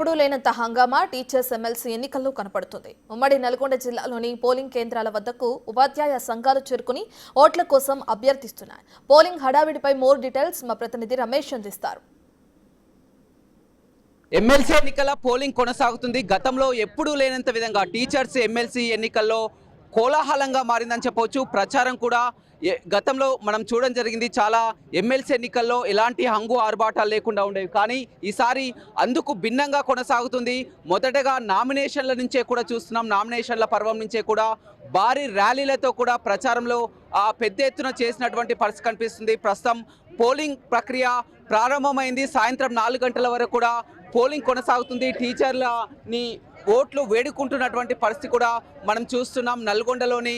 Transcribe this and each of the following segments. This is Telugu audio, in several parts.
ఎప్పుడూ లేనంత హంగామా టీచర్స్ ఎమ్మెల్సీ ఎన్నికల్లో కనపడుతుంది. ఉమ్మడి నల్గొండ జిల్లాలోని పోలింగ్ కేంద్రాల వద్దకు ఉపాధ్యాయ సంఘాలు చేరుకుని ఓట్ల కోసం అభ్యర్థిస్తున్నాయి. పోలింగ్ హడావిడిపై మోర్ డీటెయిల్స్ మా ప్రతినిధి రమేష్ అందిస్తారు. ఎమ్మెల్సీ ఎన్నికల పోలింగ్ కొనసాగుతుంది. గతంలో ఎప్పుడూ లేనంత విధంగా టీచర్స్ ఎమ్మెల్సీ ఎన్నికల్లో కోలాహలంగా మారిందని చెప్పవచ్చు. ప్రచారం కూడా గతంలో మనం చూడడం జరిగింది. చాలా ఎమ్మెల్సీ ఎన్నికల్లో ఎలాంటి హంగు ఆర్భాటాలు లేకుండా ఉండేవి, కానీ ఈసారి అందుకు భిన్నంగా కొనసాగుతుంది. మొదటగా నామినేషన్ల నుంచే కూడా చూస్తున్నాం. నామినేషన్ల పర్వం నుంచే కూడా భారీ ర్యాలీలతో కూడా ప్రచారంలో పెద్ద ఎత్తున చేసినటువంటి పరిస్థితి కనిపిస్తుంది. ప్రస్తుతం పోలింగ్ ప్రక్రియ ప్రారంభమైంది. సాయంత్రం 4 గంటల వరకు కూడా పోలింగ్ కొనసాగుతుంది. టీచర్లని ఓట్లు వేడుకుంటున్నటువంటి పరిస్థితి కూడా మనం చూస్తున్నాం. నల్గొండలోని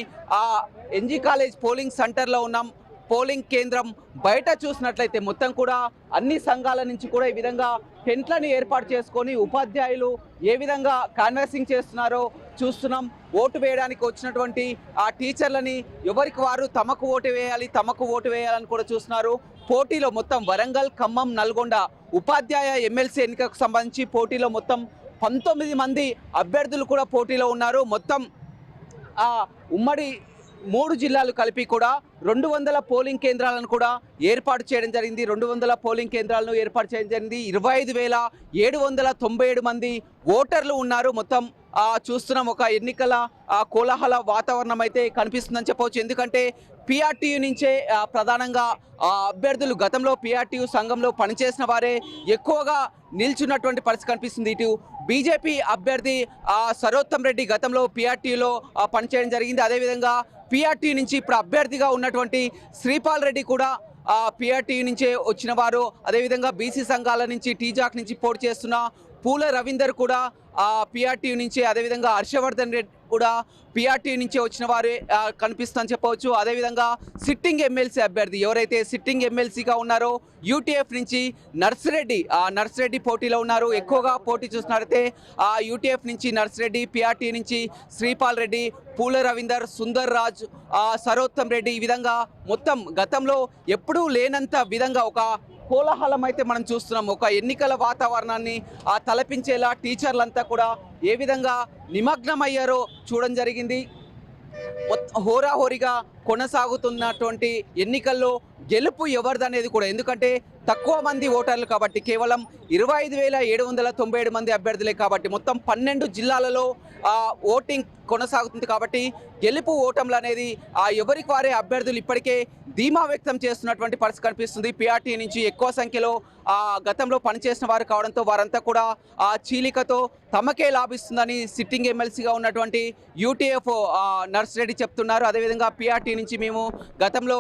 ఎన్జీ కాలేజ్ పోలింగ్ సెంటర్లో ఉన్నాం. పోలింగ్ కేంద్రం బయట చూసినట్లయితే మొత్తం కూడా అన్ని సంఘాల నుంచి కూడా ఈ విధంగా టెంట్లను ఏర్పాటు చేసుకొని ఉపాధ్యాయులు ఏ విధంగా కాన్వాసింగ్ చేస్తున్నారో చూస్తున్నాం. ఓటు వేయడానికి వచ్చినటువంటి ఆ టీచర్లని ఎవరికి వారు తమకు ఓటు వేయాలని కూడా చూస్తున్నారు. పోటీలో మొత్తం వరంగల్, ఖమ్మం, నల్గొండ ఉపాధ్యాయ ఎమ్మెల్సీ ఎన్నికకు సంబంధించి పోటీలో మొత్తం 19 మంది అభ్యర్థులు కూడా పోటీలో ఉన్నారు. మొత్తం ఉమ్మడి 3 జిల్లాలు కలిపి కూడా 200 పోలింగ్ కేంద్రాలను కూడా ఏర్పాటు చేయడం జరిగింది. 200 పోలింగ్ కేంద్రాలను ఏర్పాటు చేయడం జరిగింది. 25,797 మంది ఓటర్లు ఉన్నారు. మొత్తం చూస్తున్నాం ఒక ఎన్నికల కోలాహల వాతావరణం అయితే కనిపిస్తుందని చెప్పవచ్చు. ఎందుకంటే పిఆర్టీయూ నుంచే ప్రధానంగా అభ్యర్థులు గతంలో పిఆర్టీయూ సంఘంలో పనిచేసిన వారే ఎక్కువగా నిల్చున్నటువంటి పరిస్థితి కనిపిస్తుంది. ఇటు బీజేపీ అభ్యర్థి సరోత్తమ్ రెడ్డి గతంలో పిఆర్టీయూలో పనిచేయడం జరిగింది. అదేవిధంగా పిఆర్టీయూ నుంచి ఇప్పుడు అభ్యర్థిగా ఉన్నటువంటి శ్రీపాల్ రెడ్డి కూడా పిఆర్టీయూ నుంచే వచ్చిన వారు. అదేవిధంగా బీసీ సంఘాల నుంచి టీజాక్ నుంచి పోటీ చేస్తున్న పూల రవీందర్ కూడా పిఆర్టీయూ నుంచి, అదేవిధంగా హర్షవర్ధన్ రెడ్డి కూడా పిఆర్టీయూ నుంచి వచ్చిన వారే కనిపిస్తుందని చెప్పవచ్చు. అదేవిధంగా సిట్టింగ్ ఎమ్మెల్సీ అభ్యర్థి ఎవరైతే సిట్టింగ్ ఎమ్మెల్సీగా ఉన్నారో యూటీఎఫ్ నుంచి నర్సిరెడ్డి పోటీలో ఉన్నారు. ఎక్కువగా పోటీ చూసినట్లయితే యూటీఎఫ్ నుంచి నర్సిరెడ్డి, పిఆర్టీయూ నుంచి శ్రీపాల్ రెడ్డి, పూల రవీందర్, సుందర్ రాజ్, సరోత్తమ్ రెడ్డి, ఈ విధంగా మొత్తం గతంలో ఎప్పుడూ లేనంత విధంగా ఒక కోలాహలం అయితే మనం చూస్తున్నాం. ఒక ఎన్నికల వాతావరణాన్ని తలపించేలా టీచర్లంతా కూడా ఏ విధంగా నిమగ్నమయ్యారో చూడడం జరిగింది. హోరాహోరీగా కొనసాగుతున్నటువంటి ఎన్నికల్లో గెలుపు ఎవరిదనేది కూడా, ఎందుకంటే తక్కువ మంది ఓటర్లు కాబట్టి కేవలం 25,797 మంది అభ్యర్థులే కాబట్టి మొత్తం 12 జిల్లాలలో ఓటింగ్ కొనసాగుతుంది. కాబట్టి గెలుపు ఓటములు అనేది ఎవరికి వారే అభ్యర్థులు ఇప్పటికే ధీమా వ్యక్తం చేస్తున్నటువంటి పరిస్థితి కనిపిస్తుంది. పిఆర్టీ నుంచి ఎక్కువ సంఖ్యలో గతంలో పనిచేసిన వారు కావడంతో వారంతా కూడా చీలికతో తమకే లాభిస్తుందని సిట్టింగ్ ఎమ్మెల్సీగా ఉన్నటువంటి యూటీఎఫ్ నర్సిరెడ్డి చెప్తున్నారు. అదేవిధంగా పిఆర్టీ నుంచి మేము గతంలో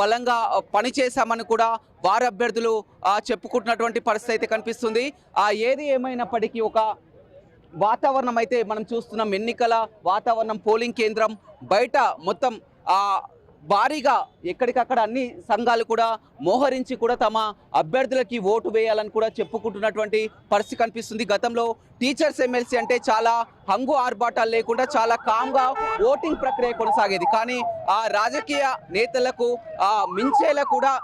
బలంగా పనిచేశామని కూడా వారి అభ్యర్థులు చెప్పుకుంటున్నటువంటి పరిస్థితి అయితే కనిపిస్తుంది. ఏది ఏమైనప్పటికీ ఒక వాతావరణం అయితే మనం చూస్తున్నాం. ఎన్నికల వాతావరణం పోలింగ్ కేంద్రం బయట మొత్తం భారీగా ఎక్కడికక్కడ అన్ని సంఘాలు కూడా మోహరించి కూడా తమ అభ్యర్థులకి ఓటు వేయాలని కూడా చెప్పుకుంటున్నటువంటి పరిస్థితి కనిపిస్తుంది. గతంలో టీచర్స్ ఎమ్మెల్సీ అంటే చాలా హంగు ఆర్భాటాలు లేకుండా చాలా కామ్గా ఓటింగ్ ప్రక్రియ కొనసాగేది. కానీ రాజకీయ నేతలకు మించేలా కూడా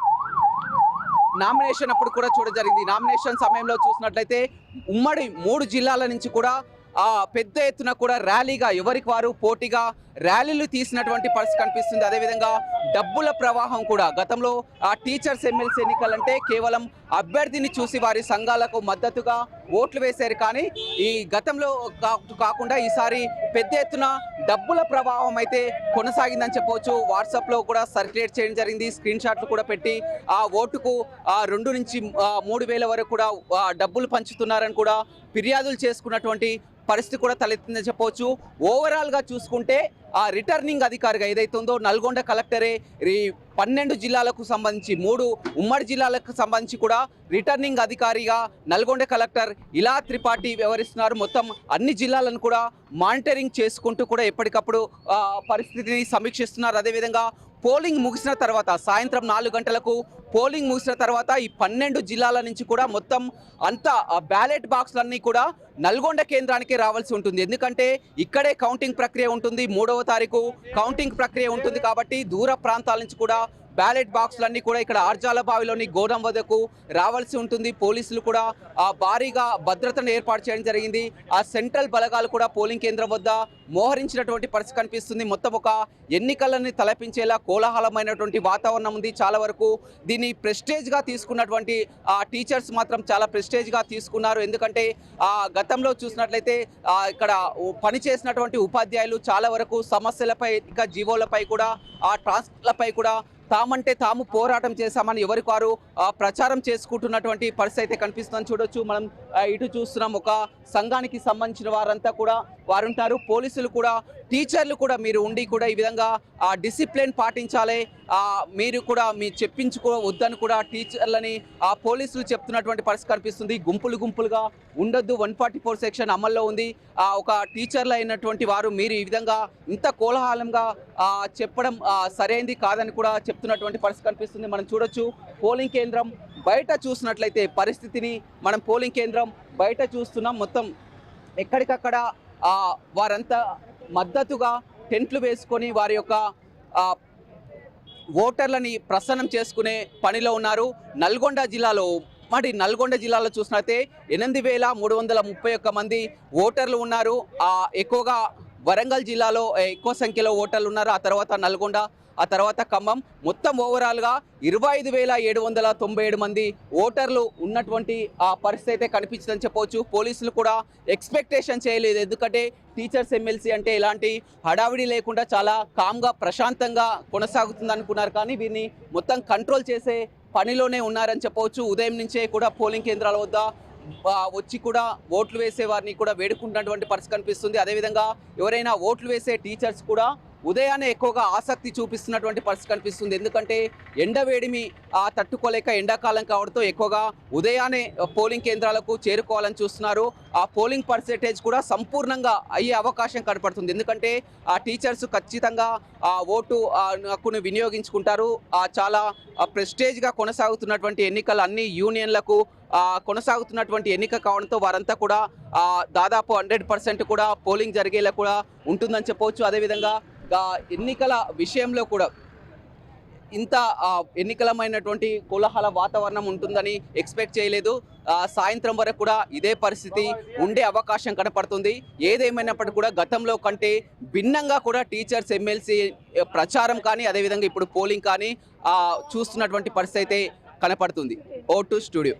నామినేషన్ అప్పుడు కూడా చూడడం జరిగింది. నామినేషన్ సమయంలో చూసినట్లయితే ఉమ్మడి 3 జిల్లాల నుంచి కూడా పెద్ద ఎత్తున కూడా ర్యాలీగా ఎవరికి వారు పోటీగా ర్యాలీలు తీసినటువంటి పరిస్థితి కనిపిస్తుంది. అదేవిధంగా డబ్బుల ప్రవాహం కూడా గతంలో టీచర్స్ ఎమ్మెల్సీ ఎన్నికలంటే కేవలం అభ్యర్థిని చూసి వారి సంఘాలకు మద్దతుగా ఓట్లు వేశారు. కానీ ఈ గతంలో కాకుండా ఈసారి పెద్ద ఎత్తున డబ్బుల ప్రవాహం అయితే కొనసాగిందని చెప్పవచ్చు. వాట్సాప్లో కూడా సర్క్యులేట్ చేయడం జరిగింది. స్క్రీన్ షాట్లు కూడా పెట్టి ఓటుకు 2 నుంచి 3 వేల వరకు కూడా డబ్బులు పంచుతున్నారని కూడా ఫిర్యాదులు చేసుకున్నటువంటి పరిస్థితి కూడా తలెత్తిందని చెప్పవచ్చు. ఓవరాల్గా చూసుకుంటే రిటర్నింగ్ అధికారిగా ఏదైతే ఉందో నల్గొండ కలెక్టరే 12 జిల్లాలకు సంబంధించి 3 ఉమ్మడి జిల్లాలకు సంబంధించి కూడా రిటర్నింగ్ అధికారిగా నల్గొండ కలెక్టర్ ఇలా త్రిపాఠి వ్యవహరిస్తున్నారు. మొత్తం అన్ని జిల్లాలను కూడా మానిటరింగ్ చేసుకుంటూ కూడా ఎప్పటికప్పుడు పరిస్థితిని సమీక్షిస్తున్నారు. అదేవిధంగా పోలింగ్ ముగిసిన తర్వాత సాయంత్రం 4 గంటలకు పోలింగ్ ముగిసిన తర్వాత ఈ 12 జిల్లాల నుంచి కూడా మొత్తం అంతా బ్యాలెట్ బాక్స్లన్నీ కూడా నల్గొండ కేంద్రానికి రావాల్సి ఉంటుంది. ఎందుకంటే ఇక్కడే కౌంటింగ్ ప్రక్రియ ఉంటుంది. 3వ తారీఖు కౌంటింగ్ ప్రక్రియ ఉంటుంది కాబట్టి దూర ప్రాంతాల నుంచి కూడా బ్యాలెట్ బాక్సులన్నీ కూడా ఇక్కడ ఆర్జాల బావిలోని గోడం వద్దకు రావాల్సి ఉంటుంది. పోలీసులు కూడా భారీగా భద్రతను ఏర్పాటు చేయడం జరిగింది. ఆ సెంట్రల్ బలగాలు కూడా పోలింగ్ కేంద్రం వద్ద మోహరించినటువంటి పరిస్థితి కనిపిస్తుంది. మొత్తం ఒక ఎన్నికలని తలపించేలా కోలాహలమైనటువంటి వాతావరణం ఉంది. చాలా వరకు దీన్ని ప్రెస్టేజ్గా తీసుకున్నటువంటి టీచర్స్ మాత్రం చాలా ప్రెస్టేజ్గా తీసుకున్నారు. ఎందుకంటే గతంలో చూసినట్లయితే ఇక్కడ పనిచేసినటువంటి ఉపాధ్యాయులు చాలా వరకు సమస్యలపై ఇంకా జీవోలపై కూడా ట్రాన్స్ఫర్లపై కూడా తామంటే తాము పోరాటం చేశామని ఎవరికి వారు ప్రచారం చేసుకుంటున్నటువంటి పరిస్థితి అయితే కనిపిస్తుందని చూడొచ్చు. మనం ఇటు చూస్తున్నాం, ఒక సంఘానికి సంబంధించిన వారంతా కూడా వారు ఉంటారు. పోలీసులు కూడా టీచర్లు కూడా మీరు ఉండి కూడా ఈ విధంగా డిసిప్లిన్ పాటించాలి, మీరు కూడా చెప్పించుకోవద్దని కూడా టీచర్లని పోలీసులు చెప్తున్నటువంటి పరిస్థితి కనిపిస్తుంది. గుంపులుగా ఉండొద్దు, 144 సెక్షన్ అమల్లో ఉంది. ఒక టీచర్లు అయినటువంటి వారు మీరు ఈ విధంగా ఇంత కోలాహలంగా చెప్పడం సరైనది కాదని కూడా చెప్తున్నటువంటి పరిస్థితి కనిపిస్తుంది. మనం చూడొచ్చు పోలింగ్ కేంద్రం బయట చూసినట్లయితే పరిస్థితిని మనం పోలింగ్ కేంద్రం బయట చూస్తున్నాం. మొత్తం ఎక్కడికక్కడ వారంతా మద్దతుగా టెంట్లు వేసుకొని వారి యొక్క ఓటర్లని ప్రసన్నం చేసుకునే పనిలో ఉన్నారు. నల్గొండ జిల్లాలో చూసినట్లయితే 8,331 మంది ఓటర్లు ఉన్నారు. ఎక్కువగా వరంగల్ జిల్లాలో ఎక్కువ సంఖ్యలో ఓటర్లు ఉన్నారు. ఆ తర్వాత నల్గొండ, ఆ తర్వాత ఖమ్మం. మొత్తం ఓవరాల్గా 25,797 మంది ఓటర్లు ఉన్నటువంటి పరిస్థితి అయితే కనిపించిందని చెప్పవచ్చు. పోలీసులు కూడా ఎక్స్పెక్టేషన్ చేయలేదు. ఎందుకంటే టీచర్స్ ఎమ్మెల్సీ అంటే ఎలాంటి హడావిడి లేకుండా చాలా కామ్గా ప్రశాంతంగా కొనసాగుతుంది అనుకున్నారు. కానీ వీరిని మొత్తం కంట్రోల్ చేసే పనిలోనే ఉన్నారని చెప్పవచ్చు. ఉదయం నుంచే కూడా పోలింగ్ కేంద్రాల వద్ద వచ్చి కూడా ఓట్లు వేసే వారిని కూడా వేడుకుంటున్నటువంటి పరిస్థితి కనిపిస్తుంది. అదేవిధంగా ఎవరైనా ఓట్లు వేసే టీచర్స్ కూడా ఉదయాన్నే ఎక్కువగా ఆసక్తి చూపిస్తున్నటువంటి పరిస్థితి కనిపిస్తుంది. ఎందుకంటే ఎండవేడిమి తట్టుకోలేక ఎండాకాలం కావడంతో ఎక్కువగా ఉదయాన్నే పోలింగ్ కేంద్రాలకు చేరుకోవాలని చూస్తున్నారు. ఆ పోలింగ్ పర్సెంటేజ్ కూడా సంపూర్ణంగా అయ్యే అవకాశం కనపడుతుంది. ఎందుకంటే ఆ టీచర్స్ ఖచ్చితంగా ఓటు హక్కును వినియోగించుకుంటారు. చాలా ప్రెస్టేజ్గా కొనసాగుతున్నటువంటి ఎన్నికలు అన్ని యూనియన్లకు కొనసాగుతున్నటువంటి ఎన్నిక కావడంతో వారంతా కూడా దాదాపు 100% కూడా పోలింగ్ జరిగేలా కూడా ఉంటుందని చెప్పవచ్చు. అదేవిధంగా ఎన్నికల విషయంలో కూడా ఇంత ఎన్నికలమైనటువంటి కోలాహల వాతావరణం ఉంటుందని ఎక్స్పెక్ట్ చేయలేదు. సాయంత్రం వరకు కూడా ఇదే పరిస్థితి ఉండే అవకాశం కనపడుతుంది. ఏదేమైనప్పటికీ కూడా గతంలో కంటే భిన్నంగా కూడా టీచర్స్ ఎమ్మెల్సీ ప్రచారం కానీ అదేవిధంగా ఇప్పుడు పోలింగ్ కానీ చూస్తున్నటువంటి పరిస్థితి అయితే కనపడుతుంది. O2 studio.